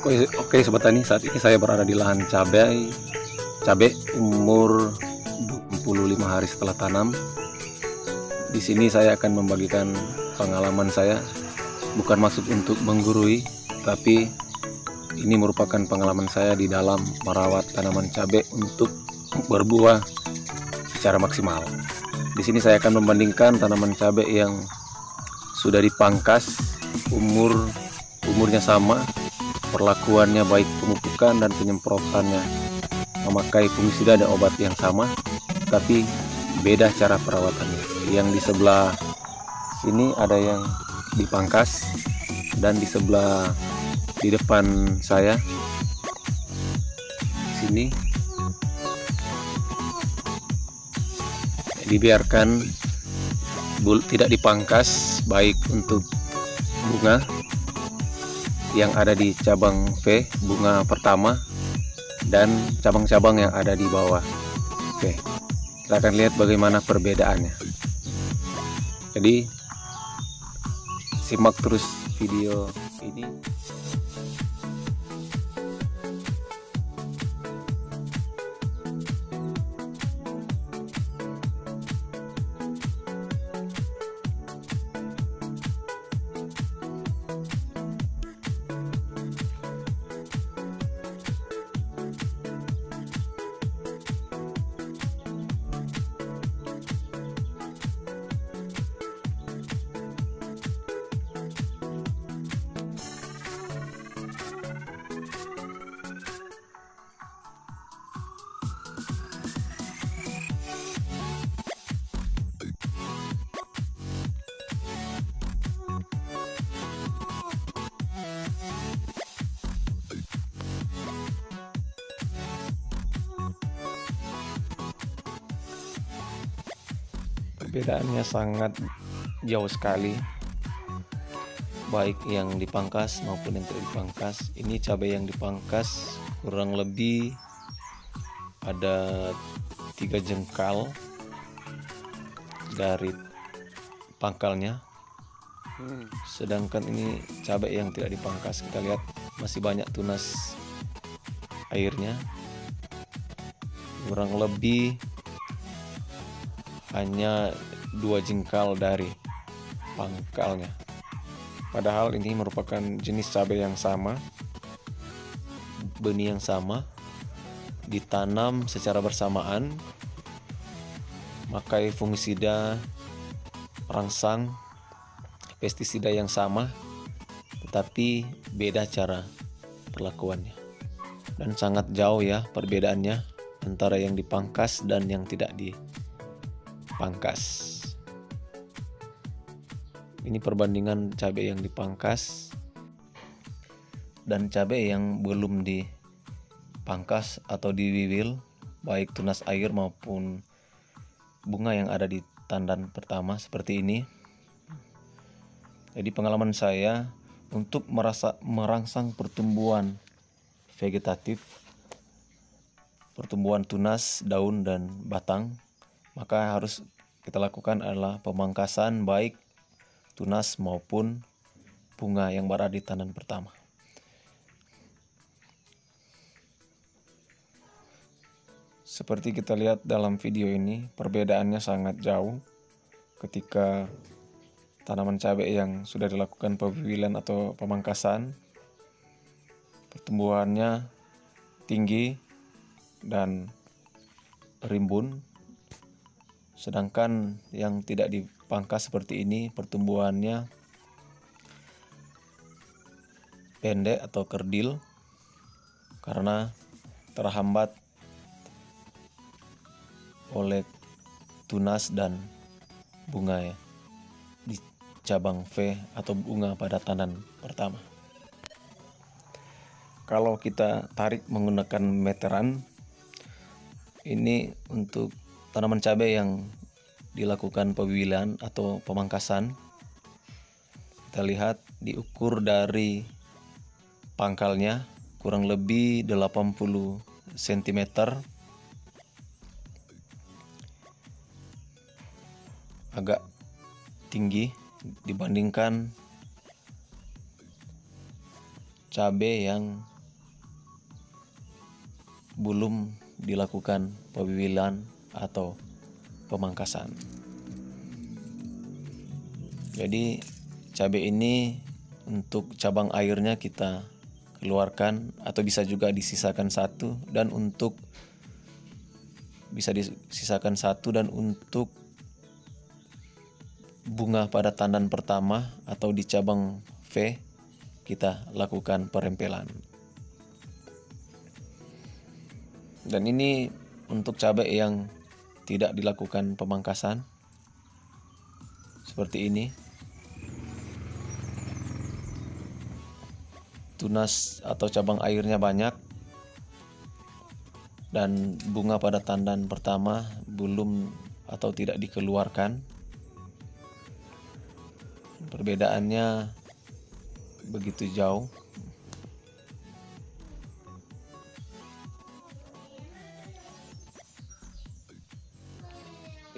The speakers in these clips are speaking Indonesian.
Oke Sobat Tani, saat ini saya berada di lahan cabai umur 25 hari setelah tanam. Di sini saya akan membagikan pengalaman saya, bukan maksud untuk menggurui, tapi ini merupakan pengalaman saya di dalam merawat tanaman cabai untuk berbuah secara maksimal. Di sini saya akan membandingkan tanaman cabai yang sudah dipangkas, umurnya sama, perlakuannya baik pemupukan dan penyemprotannya memakai fungisida dan obat yang sama, tapi beda cara perawatannya. Yang di sebelah sini ada yang dipangkas, dan di sebelah di depan saya sini dibiarkan tidak dipangkas, baik untuk bunga yang ada di cabang V, bunga pertama, dan cabang-cabang yang ada di bawah V. Kita akan lihat bagaimana perbedaannya. Jadi simak terus video ini. Perbedaannya sangat jauh sekali, baik yang dipangkas maupun yang tidak dipangkas. Ini cabai yang dipangkas kurang lebih ada 3 jengkal dari pangkalnya, sedangkan ini cabai yang tidak dipangkas, kita lihat masih banyak tunas airnya, kurang lebih hanya 2 jengkal dari pangkalnya. Padahal ini merupakan jenis cabai yang sama, benih yang sama, ditanam secara bersamaan, pakai fungisida, rangsang, pestisida yang sama, tetapi beda cara perlakuannya. Dan sangat jauh ya perbedaannya antara yang dipangkas dan yang tidak dipangkas. Ini perbandingan cabai yang dipangkas dan cabai yang belum dipangkas atau diwiwil, baik tunas air maupun bunga yang ada di tandan pertama seperti ini. Jadi pengalaman saya untuk merangsang pertumbuhan vegetatif, pertumbuhan tunas, daun dan batang, maka harus kita lakukan adalah pemangkasan baik tunas maupun bunga yang berada di tandan pertama. Seperti kita lihat dalam video ini, perbedaannya sangat jauh ketika tanaman cabai yang sudah dilakukan pewiwilan atau pemangkasan, pertumbuhannya tinggi dan rimbun, sedangkan yang tidak dipangkas seperti ini pertumbuhannya pendek atau kerdil karena terhambat oleh tunas dan bunga ya di cabang V atau bunga pada tandan pertama. Kalau kita tarik menggunakan meteran, ini untuk tanaman cabai yang dilakukan pewiwilan atau pemangkasan, kita lihat diukur dari pangkalnya kurang lebih 80 cm, agak tinggi dibandingkan cabai yang belum dilakukan pewiwilan atau pemangkasan. Jadi cabai ini untuk cabang airnya kita keluarkan atau bisa juga disisakan satu, dan untuk bunga pada tandan pertama atau di cabang V kita lakukan perempelan. Dan ini untuk cabai yang tidak dilakukan pemangkasan seperti ini. Tunas atau cabang airnya banyak dan bunga pada tandan pertama belum atau tidak dikeluarkan. Perbedaannya begitu jauh.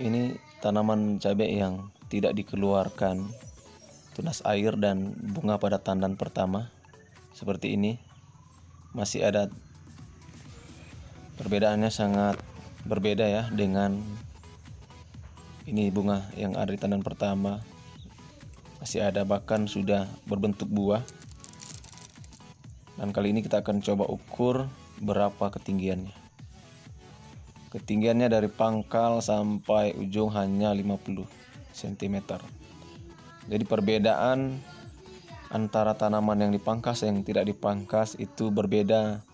Ini tanaman cabai yang tidak dikeluarkan tunas air dan bunga pada tandan pertama seperti ini. Masih ada perbedaannya, sangat berbeda ya dengan ini bunga yang ada di tandan pertama. Masih ada, bahkan sudah berbentuk buah. Dan kali ini kita akan coba ukur berapa ketinggiannya. Ketinggiannya dari pangkal sampai ujung hanya 50 cm. Jadi perbedaan antara tanaman yang dipangkas yang tidak dipangkas itu berbeda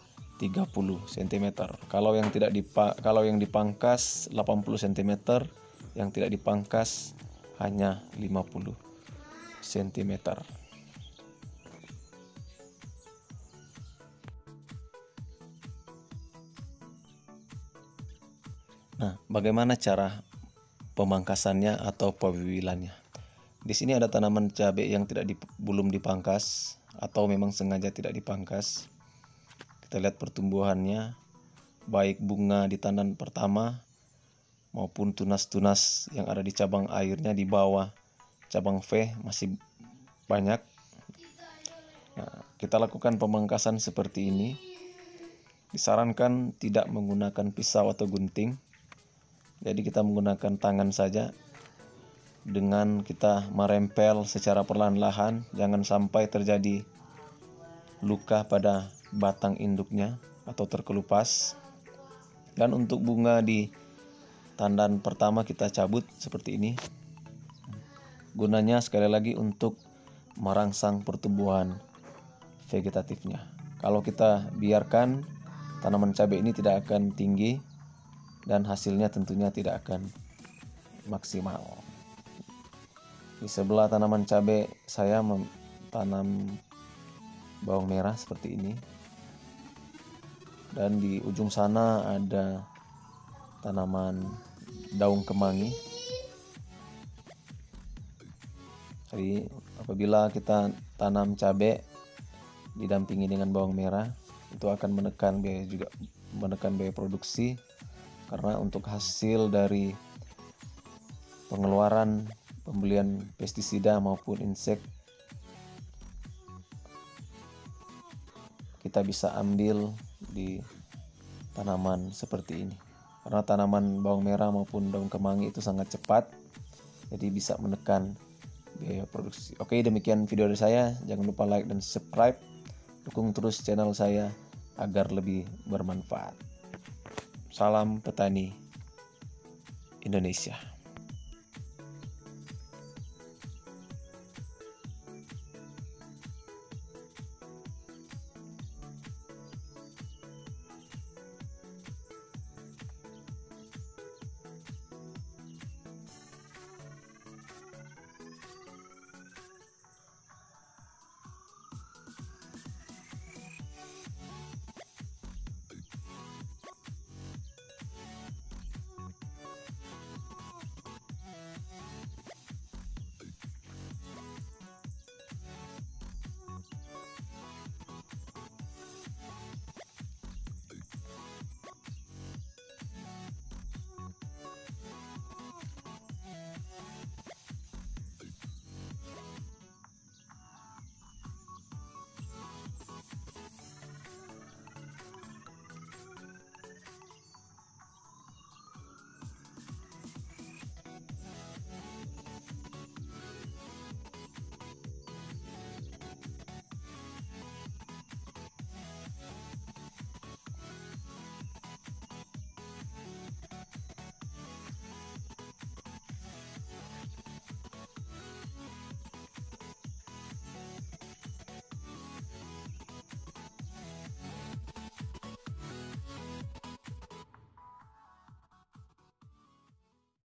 30 cm. Kalau yang dipangkas 80 cm, yang tidak dipangkas hanya 50 cm. Nah, bagaimana cara pemangkasannya atau pewiwilannya? Di sini ada tanaman cabai yang belum dipangkas atau memang sengaja tidak dipangkas. Kita lihat pertumbuhannya, baik bunga di tandan pertama maupun tunas-tunas yang ada di cabang airnya di bawah cabang V masih banyak. Nah, kita lakukan pemangkasan seperti ini. Disarankan tidak menggunakan pisau atau gunting. Jadi kita menggunakan tangan saja dengan kita merempel secara perlahan-lahan, jangan sampai terjadi luka pada batang induknya atau terkelupas. Dan untuk bunga di tandan pertama kita cabut seperti ini. Gunanya sekali lagi untuk merangsang pertumbuhan vegetatifnya. Kalau kita biarkan, tanaman cabai ini tidak akan tinggi dan hasilnya tentunya tidak akan maksimal. Di sebelah tanaman cabai saya tanam bawang merah seperti ini. Dan di ujung sana ada tanaman daun kemangi. Jadi apabila kita tanam cabai didampingi dengan bawang merah, itu akan menekan biaya produksi, karena untuk hasil dari pengeluaran pembelian pestisida maupun insek kita bisa ambil di tanaman seperti ini, karena tanaman bawang merah maupun daun kemangi itu sangat cepat, jadi bisa menekan biaya produksi. Oke, demikian video dari saya. Jangan lupa like dan subscribe, dukung terus channel saya agar lebih bermanfaat. Salam petani Indonesia.